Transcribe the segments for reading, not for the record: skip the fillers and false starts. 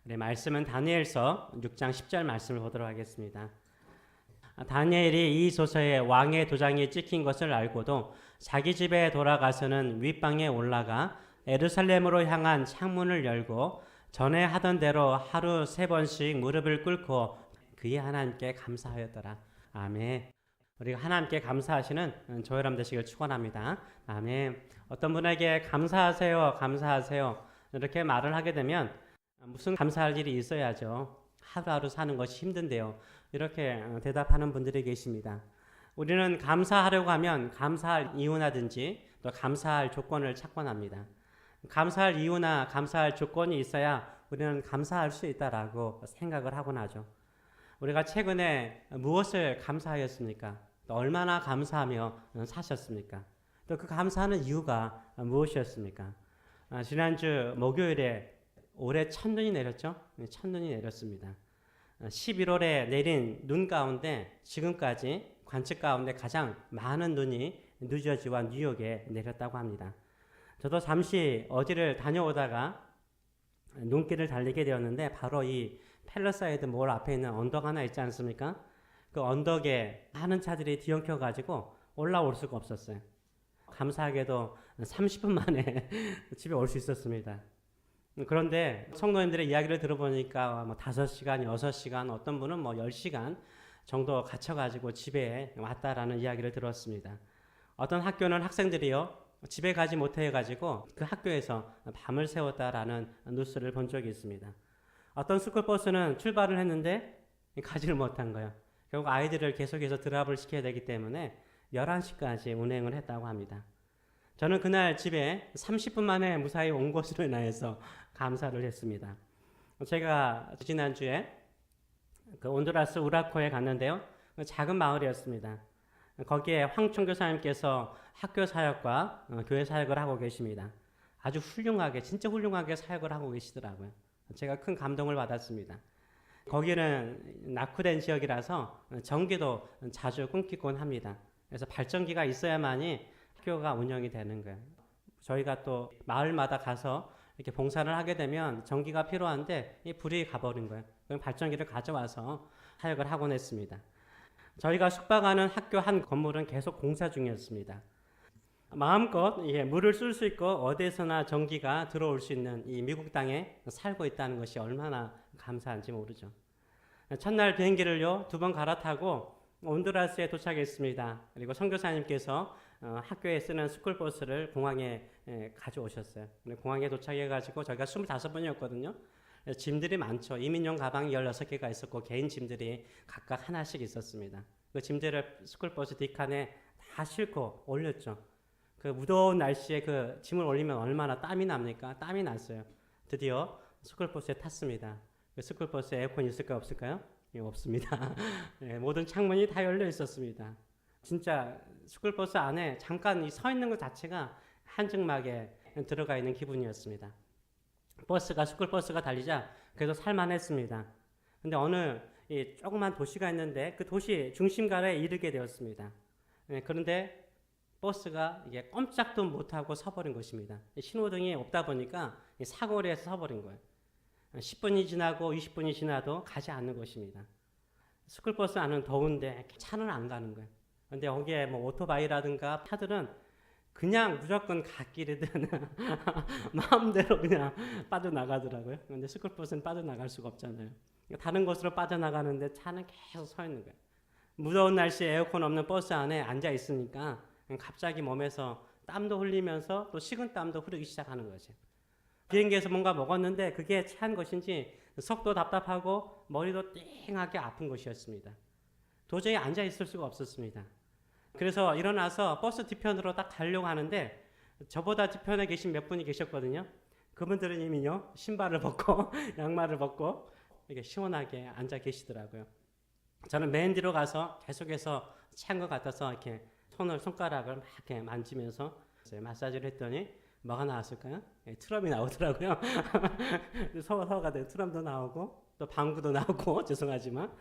우리 말씀은 다니엘서 6장 10절 말씀을 보도록 하겠습니다. 다니엘이 이 소서에 왕의 도장이 찍힌 것을 알고도 자기 집에 돌아가서는 윗방에 올라가 예루살렘으로 향한 창문을 열고 전에 하던 대로 하루 3번씩 무릎을 꿇고 그의 하나님께 감사하였더라. 아멘. 우리가 하나님께 감사하시는 조회람 되시길 축원합니다. 아멘. 어떤 분에게 감사하세요, 감사하세요 이렇게 말을 하게 되면 무슨 감사할 일이 있어야죠. 하루하루 사는 것이 힘든데요. 이렇게 대답하는 분들이 계십니다. 우리는 감사하려고 하면 감사할 이유나든지 또 감사할 조건을 찾곤 합니다. 감사할 이유나 감사할 조건이 있어야 우리는 감사할 수 있다라고 생각을 하곤 하죠. 우리가 최근에 무엇을 감사하였습니까? 또 얼마나 감사하며 사셨습니까? 또 그 감사하는 이유가 무엇이었습니까? 지난주 목요일에 올해 첫눈이 내렸죠? 첫눈이 내렸습니다. 11월에 내린 눈 가운데 지금까지 관측 가운데 가장 많은 눈이 뉴저지와 뉴욕에 내렸다고 합니다. 저도 잠시 어디를 다녀오다가 눈길을 달리게 되었는데 바로 이 팰러사이드 몰 앞에 있는 언덕 하나 있지 않습니까? 그 언덕에 많은 차들이 뒤엉켜가지고 올라올 수가 없었어요. 감사하게도 30분 만에 집에 올 수 있었습니다. 그런데 성도님들의 이야기를 들어보니까 5시간, 6시간, 어떤 분은 10시간 정도 갇혀가지고 집에 왔다라는 이야기를 들었습니다. 어떤 학교는 학생들이요, 집에 가지 못해가지고 그 학교에서 밤을 새웠다라는 뉴스를 본 적이 있습니다. 어떤 스쿨버스는 출발을 했는데 가지를 못한 거예요. 결국 아이들을 계속해서 드랍을 시켜야 되기 때문에 11시까지 운행을 했다고 합니다. 저는 그날 집에 30분 만에 무사히 온 것으로 인하여서 감사를 했습니다. 제가 지난주에 그 온두라스 우라코에 갔는데요. 작은 마을이었습니다. 거기에 황총 교사님께서 학교 사역과 교회 사역을 하고 계십니다. 아주 훌륭하게, 진짜 훌륭하게 사역을 하고 계시더라고요. 제가 큰 감동을 받았습니다. 거기는 낙후된 지역이라서 전기도 자주 끊기곤 합니다. 그래서 발전기가 있어야만이 학교가 운영이 되는 거예요. 저희가 또 마을마다 가서 이렇게 봉사를 하게 되면 전기가 필요한데 이 불이 가버린 거예요. 그럼 발전기를 가져와서 사역을 하곤 했습니다. 저희가 숙박하는 학교 한 건물은 계속 공사 중이었습니다. 마음껏 물을 쏠 수 있고 어디에서나 전기가 들어올 수 있는 이 미국 땅에 살고 있다는 것이 얼마나 감사한지 모르죠. 첫날 비행기를요 2번 갈아타고 온두라스에 도착했습니다. 그리고 선교사님께서 학교에 쓰는 스쿨버스를 공항에 가져오셨어요. 공항에 도착해가지고 저희가 25분이었거든요. 짐들이 많죠. 이민용 가방이 16개가 있었고 개인 짐들이 각각 하나씩 있었습니다. 그 짐들을 스쿨버스 뒷칸에 다 싣고 올렸죠. 그 무더운 날씨에 그 짐을 올리면 얼마나 땀이 납니까? 땀이 났어요. 드디어 스쿨버스에 탔습니다. 그 스쿨버스에 에어컨 있을까요? 없을까요? 예, 없습니다. 예, 모든 창문이 다 열려 있었습니다. 진짜 스쿨버스 안에 잠깐 서 있는 것 자체가 한증막에 들어가 있는 기분이었습니다. 버스가 스쿨버스가 달리자 그래도 살만했습니다. 근데 어느 이 조그만 도시가 있는데 그 도시 중심가에 이르게 되었습니다. 예, 그런데 버스가 이게 꼼짝도 못하고 서버린 것입니다. 신호등이 없다 보니까 사거리에서 서버린 거예요. 10분이 지나고 20분이 지나도 가지 않는 것입니다. 스쿨버스 안은 더운데 차는 안 가는 거예요. 근데 여기에 오토바이라든가 차들은 그냥 무조건 갓길이든 마음대로 그냥 빠져나가더라고요. 근데 스쿨버스는 빠져나갈 수가 없잖아요. 다른 곳으로 빠져나가는데 차는 계속 서 있는 거예요. 무더운 날씨에 에어컨 없는 버스 안에 앉아 있으니까 갑자기 몸에서 땀도 흘리면서 또 식은땀도 흐르기 시작하는 거죠. 비행기에서 뭔가 먹었는데 그게 체한 것인지 속도 답답하고 머리도 띵하게 아픈 것이었습니다. 도저히 앉아 있을 수가 없었습니다. 그래서 일어나서 버스 뒤편으로 딱 가려고 하는데 저보다 뒤편에 계신 몇 분이 계셨거든요. 그분들은 이미요 신발을 벗고 양말을 벗고 이렇게 시원하게 앉아 계시더라고요. 저는 맨 뒤로 가서 계속해서 체한 것 같아서 이렇게 손가락을 막 이렇게 만지면서 마사지를 했더니 뭐가 나왔을까요? 트럼이 나오더라고요. 서가 된 트럼도 나오고 또 방구도 나오고 죄송하지만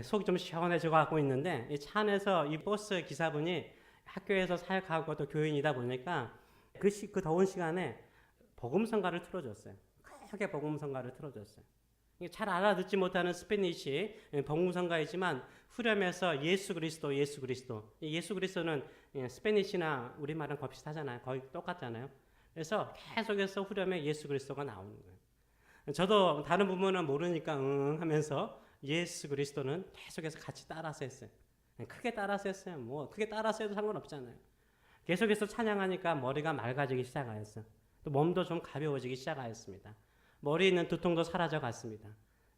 속이 좀 시원해져 갖고 있는데 이 차 안에서 이 버스 기사분이 학교에서 사역하고 또 교인이다 보니까 그 더운 시간에 복음성가를 틀어줬어요. 크게 복음성가를 틀어줬어요. 잘 알아듣지 못하는 스페니시 복음성가이지만 후렴에서 예수 그리스도, 예수 그리스도. 예수 그리스도는 스페니시나 우리말은 거의 비슷하잖아요. 거의 똑같잖아요. 그래서 계속해서 후렴에 예수 그리스도가 나오는 거예요. 저도 다른 부분은 모르니까 하면서 예수 그리스도는 계속해서 같이 따라서 했어요. 크게 따라서 했어요. 뭐 크게 따라서 해도 상관없잖아요. 계속해서 찬양하니까 머리가 맑아지기 시작하였어요. 또 몸도 좀 가벼워지기 시작하였습니다. 머리에 있는 두통도 사라져 갔습니다.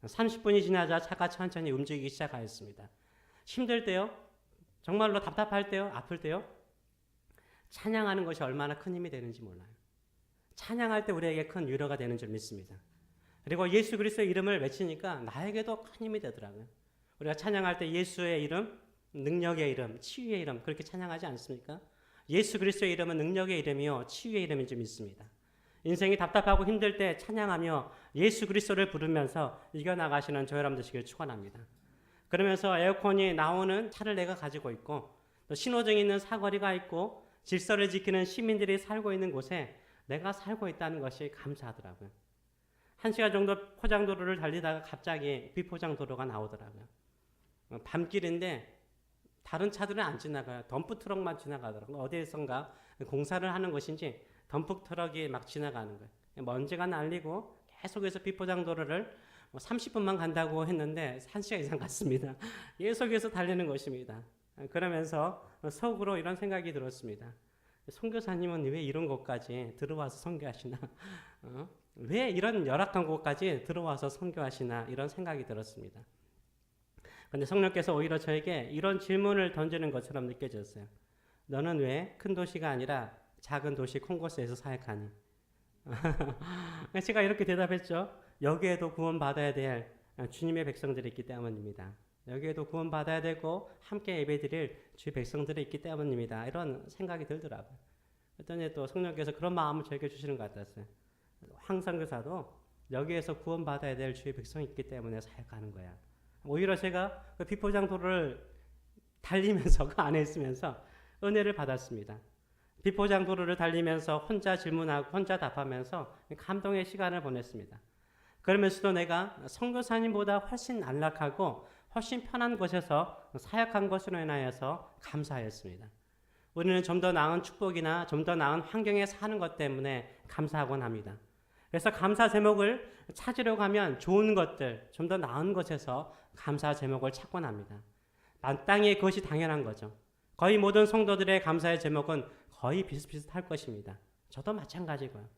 30분이 지나자 차가 천천히 움직이기 시작하였습니다. 힘들 때요, 정말로 답답할 때요, 아플 때요, 찬양하는 것이 얼마나 큰 힘이 되는지 몰라요. 찬양할 때 우리에게 큰 위로가 되는 줄 믿습니다. 그리고 예수 그리스도의 이름을 외치니까 나에게도 큰 힘이 되더라고요. 우리가 찬양할 때 예수의 이름, 능력의 이름, 치유의 이름 그렇게 찬양하지 않습니까? 예수 그리스도의 이름은 능력의 이름이요 치유의 이름인 줄 믿습니다. 인생이 답답하고 힘들 때 찬양하며 예수 그리스도를 부르면서 이겨나가시는 저 여러분 되시길 축원합니다. 그러면서 에어컨이 나오는 차를 내가 가지고 있고 또 신호등이 있는 사거리가 있고 질서를 지키는 시민들이 살고 있는 곳에 내가 살고 있다는 것이 감사하더라고요. 1시간 정도 포장도로를 달리다가 갑자기 비포장도로가 나오더라고요. 밤길인데 다른 차들은 안 지나가요. 덤프트럭만 지나가더라고요. 어디에선가 공사를 하는 것인지 덤프트럭이 막 지나가는 거예요. 먼지가 날리고 계속해서 비포장도로를 30분만 간다고 했는데 1시간 이상 갔습니다. 계속해서 달리는 것입니다. 그러면서 속으로 이런 생각이 들었습니다. 선교사님은 왜 이런 곳까지 들어와서 선교하시나? 왜 이런 열악한 곳까지 들어와서 선교하시나? 이런 생각이 들었습니다. 그런데 성령께서 오히려 저에게 이런 질문을 던지는 것처럼 느껴졌어요. 너는 왜 큰 도시가 아니라 작은 도시 콩고스에서 사역하니? 제가 이렇게 대답했죠. 여기에도 구원받아야 될 주님의 백성들이 있기 때문입니다. 여기에도 구원받아야 되고 함께 예배드릴 주의 백성들이 있기 때문입니다. 이런 생각이 들더라고요. 그랬더니 또 성령께서 그런 마음을 저에게 주시는 것 같았어요. 황선교사도 여기에서 구원받아야 될 주의 백성이 있기 때문에 사역하는 거야. 오히려 제가 그 비포장도로를 달리면서 그 안에 있으면서 은혜를 받았습니다. 비포장도로를 달리면서 혼자 질문하고 혼자 답하면서 감동의 시간을 보냈습니다. 그러면서도 내가 선교사님보다 훨씬 안락하고 훨씬 편한 곳에서 사역한 것으로 인하여서 감사하였습니다. 우리는 좀 더 나은 축복이나 좀 더 나은 환경에 사는 것 때문에 감사하곤 합니다. 그래서 감사 제목을 찾으려고 하면 좋은 것들, 좀 더 나은 곳에서 감사 제목을 찾곤 합니다. 마땅히 그것이 당연한 거죠. 거의 모든 성도들의 감사의 제목은 거의 비슷비슷할 것입니다. 저도 마찬가지고요.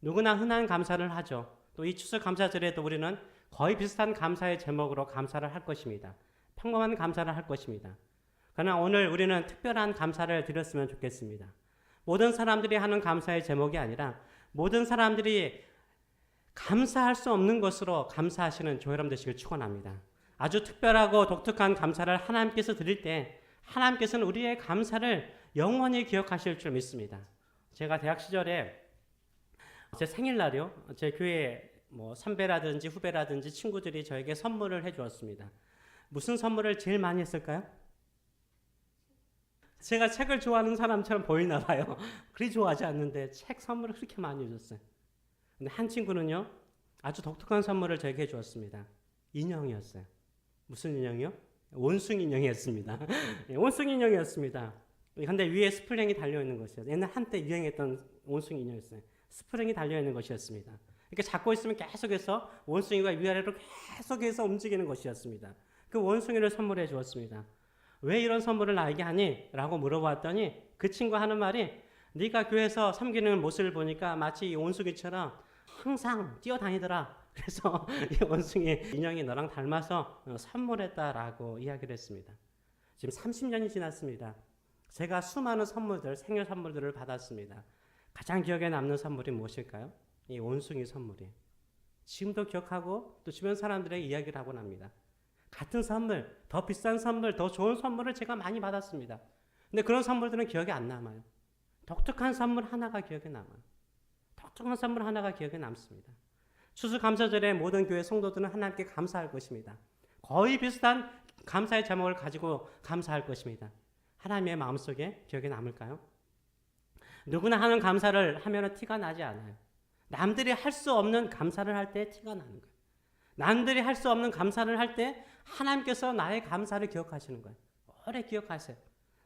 누구나 흔한 감사를 하죠. 또 이 추수 감사절에도 우리는 거의 비슷한 감사의 제목으로 감사를 할 것입니다. 평범한 감사를 할 것입니다. 그러나 오늘 우리는 특별한 감사를 드렸으면 좋겠습니다. 모든 사람들이 하는 감사의 제목이 아니라 모든 사람들이 감사할 수 없는 것으로 감사하시는 조여람 되시길 축원합니다. 아주 특별하고 독특한 감사를 하나님께서 드릴 때 하나님께서는 우리의 감사를 영원히 기억하실 줄 믿습니다. 제가 대학 시절에 제 생일날이요. 제 교회 선배라든지 후배라든지 친구들이 저에게 선물을 해주었습니다. 무슨 선물을 제일 많이 했을까요? 제가 책을 좋아하는 사람처럼 보이나 봐요. 그리 좋아하지 않는데 책 선물을 그렇게 많이 해줬어요. 근데 한 친구는요. 아주 독특한 선물을 저에게 해주었습니다. 인형이었어요. 무슨 인형이요? 원숭이 인형이었습니다. 원숭이 인형이었습니다. 근데 위에 스프링이 달려있는 것이었어요. 옛날 한때 유행했던 원숭이 인형이었어요. 스프링이 달려있는 것이었습니다. 이렇게 잡고 있으면 계속해서 원숭이가 위아래로 계속해서 움직이는 것이었습니다. 그 원숭이를 선물해 주었습니다. 왜 이런 선물을 나에게 하니? 라고 물어봤더니 그 친구가 하는 말이 네가 교회에서 섬기는 모습을 보니까 마치 이 원숭이처럼 항상 뛰어다니더라. 그래서 이 원숭이 인형이 너랑 닮아서 선물했다라고 이야기를 했습니다. 지금 30년이 지났습니다. 제가 수많은 선물들, 생일 선물들을 받았습니다. 가장 기억에 남는 선물이 무엇일까요? 이 원숭이 선물이. 지금도 기억하고 또 주변 사람들에게 이야기를 하곤 합니다. 같은 선물, 더 비싼 선물, 더 좋은 선물을 제가 많이 받았습니다. 근데 그런 선물들은 기억에 안 남아요. 독특한 선물 하나가 기억에 남아요. 독특한 선물 하나가 기억에 남습니다. 추수감사절에 모든 교회 성도들은 하나님께 감사할 것입니다. 거의 비슷한 감사의 제목을 가지고 감사할 것입니다. 하나님의 마음속에 기억에 남을까요? 누구나 하는 감사를 하면 티가 나지 않아요. 남들이 할 수 없는 감사를 할 때 티가 나는 거예요. 남들이 할 수 없는 감사를 할 때 하나님께서 나의 감사를 기억하시는 거예요. 오래 기억하세요.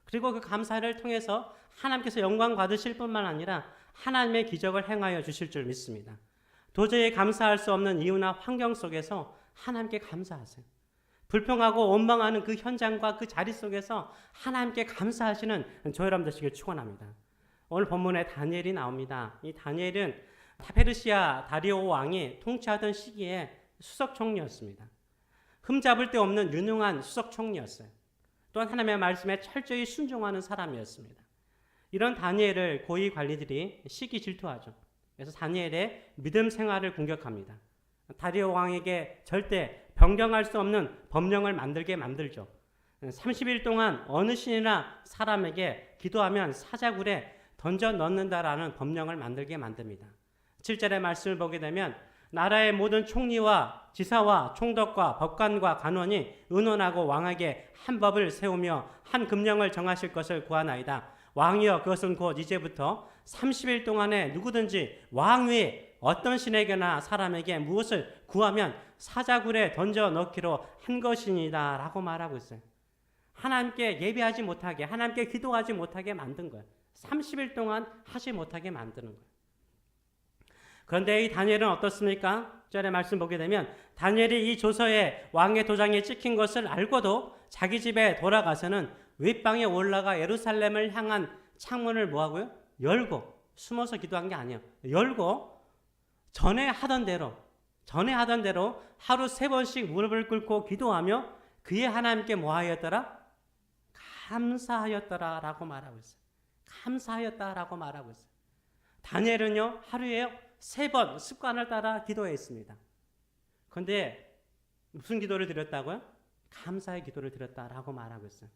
그리고 그 감사를 통해서 하나님께서 영광 받으실 뿐만 아니라 하나님의 기적을 행하여 주실 줄 믿습니다. 도저히 감사할 수 없는 이유나 환경 속에서 하나님께 감사하세요. 불평하고 원망하는 그 현장과 그 자리 속에서 하나님께 감사하시는 저 여러분 되시길 축원합니다. 오늘 본문에 다니엘이 나옵니다. 이 다니엘은 페르시아 다리오 왕이 통치하던 시기에 수석 총리였습니다. 흠잡을 데 없는 유능한 수석 총리였어요. 또한 하나님의 말씀에 철저히 순종하는 사람이었습니다. 이런 다니엘을 고위 관리들이 시기 질투하죠. 그래서 다니엘의 믿음 생활을 공격합니다. 다리오 왕에게 절대 변경할 수 없는 법령을 만들게 만들죠. 30일 동안 어느 신이나 사람에게 기도하면 사자굴에 던져 넣는다라는 법령을 만들게 만듭니다. 7절의 말씀을 보게 되면 나라의 모든 총리와 지사와 총독과 법관과 간원이 의논하고 왕에게 한 법을 세우며 한 금령을 정하실 것을 구하나이다. 왕이여 그것은 곧 이제부터 30일 동안에 누구든지 왕 외에 어떤 신에게나 사람에게 무엇을 구하면 사자굴에 던져 넣기로 한 것이니다 라고 말하고 있어요. 하나님께 예배하지 못하게, 하나님께 기도하지 못하게 만든 거예요. 30일 동안 하지 못하게 만드는 거예요. 그런데 이 다니엘은 어떻습니까? 1절의 말씀 보게 되면 다니엘이 이 조서에 왕의 도장에 찍힌 것을 알고도 자기 집에 돌아가서는 윗방에 올라가 예루살렘을 향한 창문을 뭐하고요? 열고 숨어서 기도한 게 아니에요. 열고 전에 하던 대로 하루 3번씩 무릎을 꿇고 기도하며 그의 하나님께 뭐하였더라? 감사하였더라 라고 말하고 있어요. 감사하였다라고 말하고 있어요. 다니엘은요 하루에 3번 습관을 따라 기도했습니다. 그런데 무슨 기도를 드렸다고요? 감사의 기도를 드렸다라고 말하고 있어요.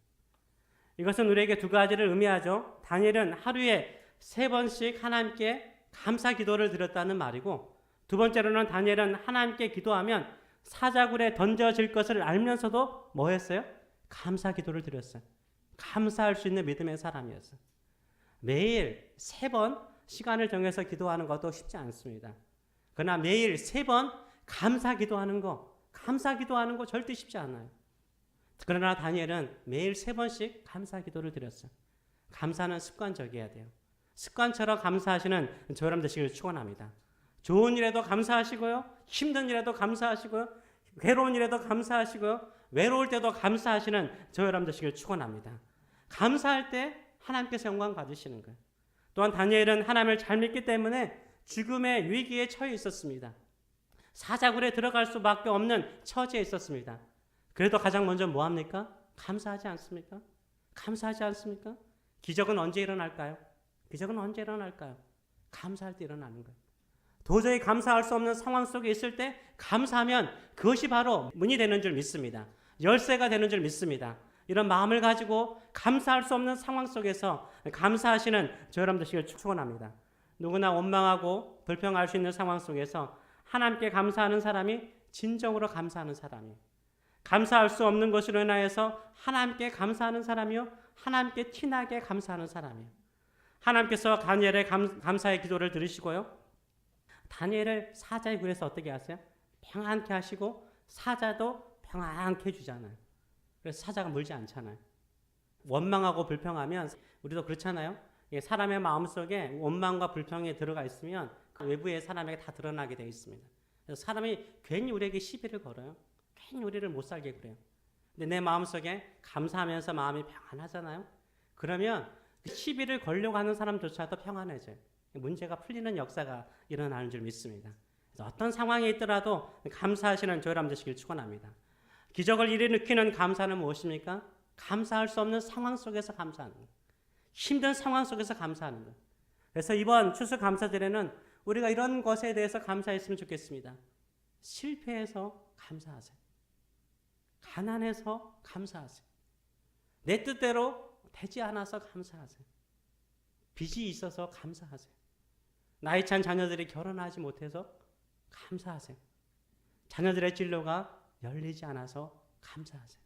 이것은 우리에게 두 가지를 의미하죠. 다니엘은 하루에 3번씩 하나님께 감사 기도를 드렸다는 말이고, 두 번째로는 다니엘은 하나님께 기도하면 사자굴에 던져질 것을 알면서도 뭐 했어요? 감사 기도를 드렸어요. 감사할 수 있는 믿음의 사람이었어요. 매일 3번 시간을 정해서 기도하는 것도 쉽지 않습니다. 그러나 매일 3번 감사 기도하는 거 절대 쉽지 않아요. 그러나 다니엘은 매일 3번씩 감사 기도를 드렸어요. 감사는 습관적이어야 돼요. 습관처럼 감사하시는 저 여러분 되시길 축원합니다. 좋은 일에도 감사하시고요, 힘든 일에도 감사하시고요, 괴로운 일에도 감사하시고요, 외로울 때도 감사하시는 저 여러분 되시길 축원합니다. 감사할 때 하나님께서 영광 받으시는 거예요. 또한 다니엘은 하나님을 잘 믿기 때문에 죽음의 위기에 처해 있었습니다. 사자굴에 들어갈 수밖에 없는 처지에 있었습니다. 그래도 가장 먼저 뭐 합니까? 감사하지 않습니까? 감사하지 않습니까? 기적은 언제 일어날까요? 기적은 언제 일어날까요? 감사할 때 일어나는 거예요. 도저히 감사할 수 없는 상황 속에 있을 때 감사하면 그것이 바로 문이 되는 줄 믿습니다. 열쇠가 되는 줄 믿습니다. 이런 마음을 가지고 감사할 수 없는 상황 속에서 감사하시는 저 여러분 되시길 축원합니다. 누구나 원망하고 불평할 수 있는 상황 속에서 하나님께 감사하는 사람이 진정으로 감사하는 사람이에요. 감사할 수 없는 것으로 인하여서 하나님께 감사하는 사람이요, 하나님께 티나게 감사하는 사람이에요. 하나님께서 다니엘의 감사의 기도를 들으시고요, 다니엘을 사자의 굴에서 어떻게 하세요? 평안케 하시고 사자도 평안케 해주잖아요. 그래서 사자가 물지 않잖아요. 원망하고 불평하면 우리도 그렇잖아요. 사람의 마음속에 원망과 불평이 들어가 있으면 그 외부의 사람에게 다 드러나게 되어 있습니다. 그래서 사람이 괜히 우리에게 시비를 걸어요. 괜히 우리를 못 살게 그래요. 근데 내 마음속에 감사하면서 마음이 평안하잖아요. 그러면 시비를 걸려고 하는 사람조차도 평안해져요. 문제가 풀리는 역사가 일어나는 줄 믿습니다. 그래서 어떤 상황에 있더라도 감사하시는 저 여러분 되시길 축원합니다. 기적을 일으키는 감사는 무엇입니까? 감사할 수 없는 상황 속에서 감사하는 거예요. 힘든 상황 속에서 감사하는 거예요. 그래서 이번 추수감사절에는 우리가 이런 것에 대해서 감사했으면 좋겠습니다. 실패해서 감사하세요. 가난해서 감사하세요. 내 뜻대로 되지 않아서 감사하세요. 빚이 있어서 감사하세요. 나이 찬 자녀들이 결혼하지 못해서 감사하세요. 자녀들의 진로가 열리지 않아서 감사하세요.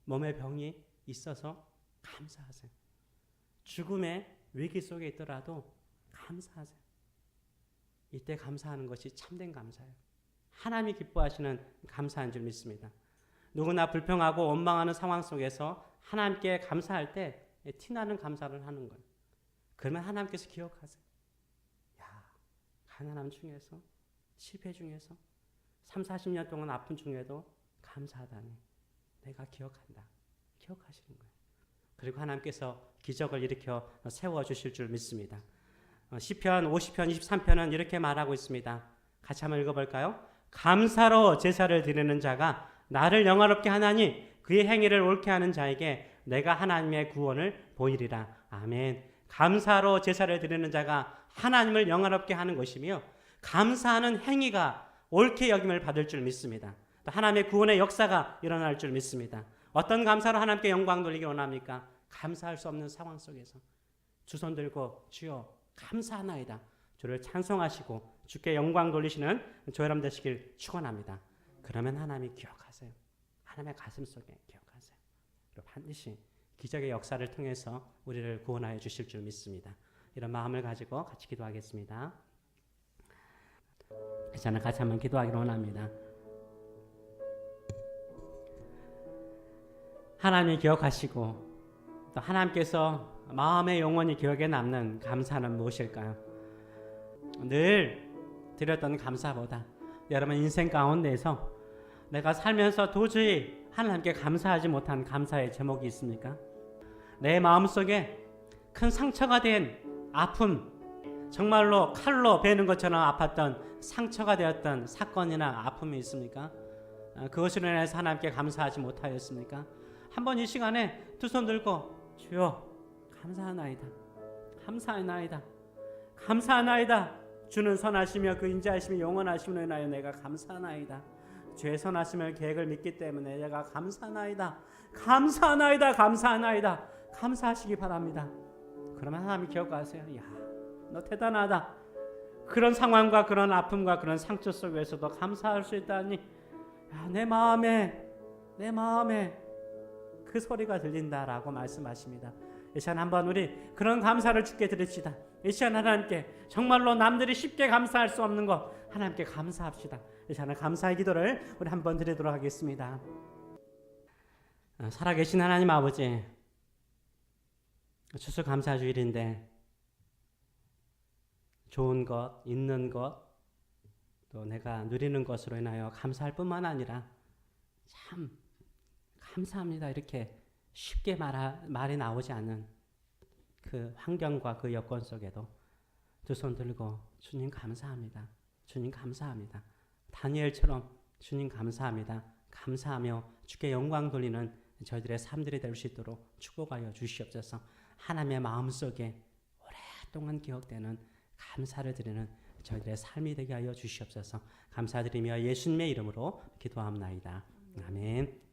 몸에 병이 있어서 감사하세요. 죽음의 위기 속에 있더라도 감사하세요. 이때 감사하는 것이 참된 감사예요. 하나님이 기뻐하시는 감사한 줄 믿습니다. 누구나 불평하고 원망하는 상황 속에서 하나님께 감사할 때 티나는 감사를 하는 거예요. 그러면 하나님께서 기억하세요. 야, 가난함 중에서, 실패 중에서, 3, 40년 동안 아픈 중에도 감사하다니 내가 기억한다. 기억하시는 거예요. 그리고 하나님께서 기적을 일으켜 세워주실 줄 믿습니다. 시편 50편 23편은 이렇게 말하고 있습니다. 같이 한번 읽어볼까요? 감사로 제사를 드리는 자가 나를 영화롭게 하나니 그의 행위를 옳게 하는 자에게 내가 하나님의 구원을 보이리라. 아멘. 감사로 제사를 드리는 자가 하나님을 영화롭게 하는 것이며 감사하는 행위가 옳게 여김을 받을 줄 믿습니다. 또 하나님의 구원의 역사가 일어날 줄 믿습니다. 어떤 감사로 하나님께 영광 돌리기 원합니까? 감사할 수 없는 상황 속에서 두 손 들고 주여 감사하나이다. 주를 찬송하시고 주께 영광 돌리시는 저 여러분 되시길 축원합니다. 그러면 하나님이 기억하세요. 하나님의 가슴 속에 기억하세요. 그리고 반드시 기적의 역사를 통해서 우리를 구원하여 주실 줄 믿습니다. 이런 마음을 가지고 같이 기도하겠습니다. 저는 같이 한번 기도하기를 원합니다. 하나님이 기억하시고 또 하나님께서 마음의 영원히 기억에 남는 감사는 무엇일까요? 늘 드렸던 감사보다 여러분 인생 가운데에서 내가 살면서 도저히 하나님께 감사하지 못한 감사의 제목이 있습니까? 내 마음속에 큰 상처가 된 아픔, 정말로 칼로 베는 것처럼 아팠던 상처가 되었던 사건이나 아픔이 있습니까? 그것으로 인해서 하나님께 감사하지 못하였습니까? 한번 이 시간에 두 손 들고 주여 감사하나이다. 감사하나이다. 감사하나이다. 주는 선하시며 그 인자하심이 영원하심을 인하여 내가 감사하나이다. 주의 선하심을 계획을 믿기 때문에 내가 감사하나이다. 감사하나이다. 감사하나이다. 감사하시기 바랍니다. 그러면 하나님 기억하세요. 야, 너 대단하다. 그런 상황과 그런 아픔과 그런 상처 속에서도 감사할 수 있다니 야, 내 마음에 그 소리가 들린다라고 말씀하십니다. 이 시간 한번 우리 그런 감사를 주께 드립시다. 이 시간 하나님께 정말로 남들이 쉽게 감사할 수 없는 것 하나님께 감사합시다. 이 시간에 감사의 기도를 우리 한번 드리도록 하겠습니다. 살아계신 하나님 아버지, 추수감사주일인데 좋은 것, 있는 것, 또 내가 누리는 것으로 인하여 감사할 뿐만 아니라 참 감사합니다. 이렇게 쉽게 말이 나오지 않는 그 환경과 그 여건 속에도 두 손 들고 주님 감사합니다. 주님 감사합니다. 다니엘처럼 주님 감사합니다. 감사하며 주께 영광 돌리는 저희들의 삶들이 될 수 있도록 축복하여 주시옵소서. 하나님의 마음속에 오랫동안 기억되는 감사를 드리는 저희들의 삶이 되게 하여 주시옵소서. 감사드리며 예수님의 이름으로 기도합나이다. 아멘.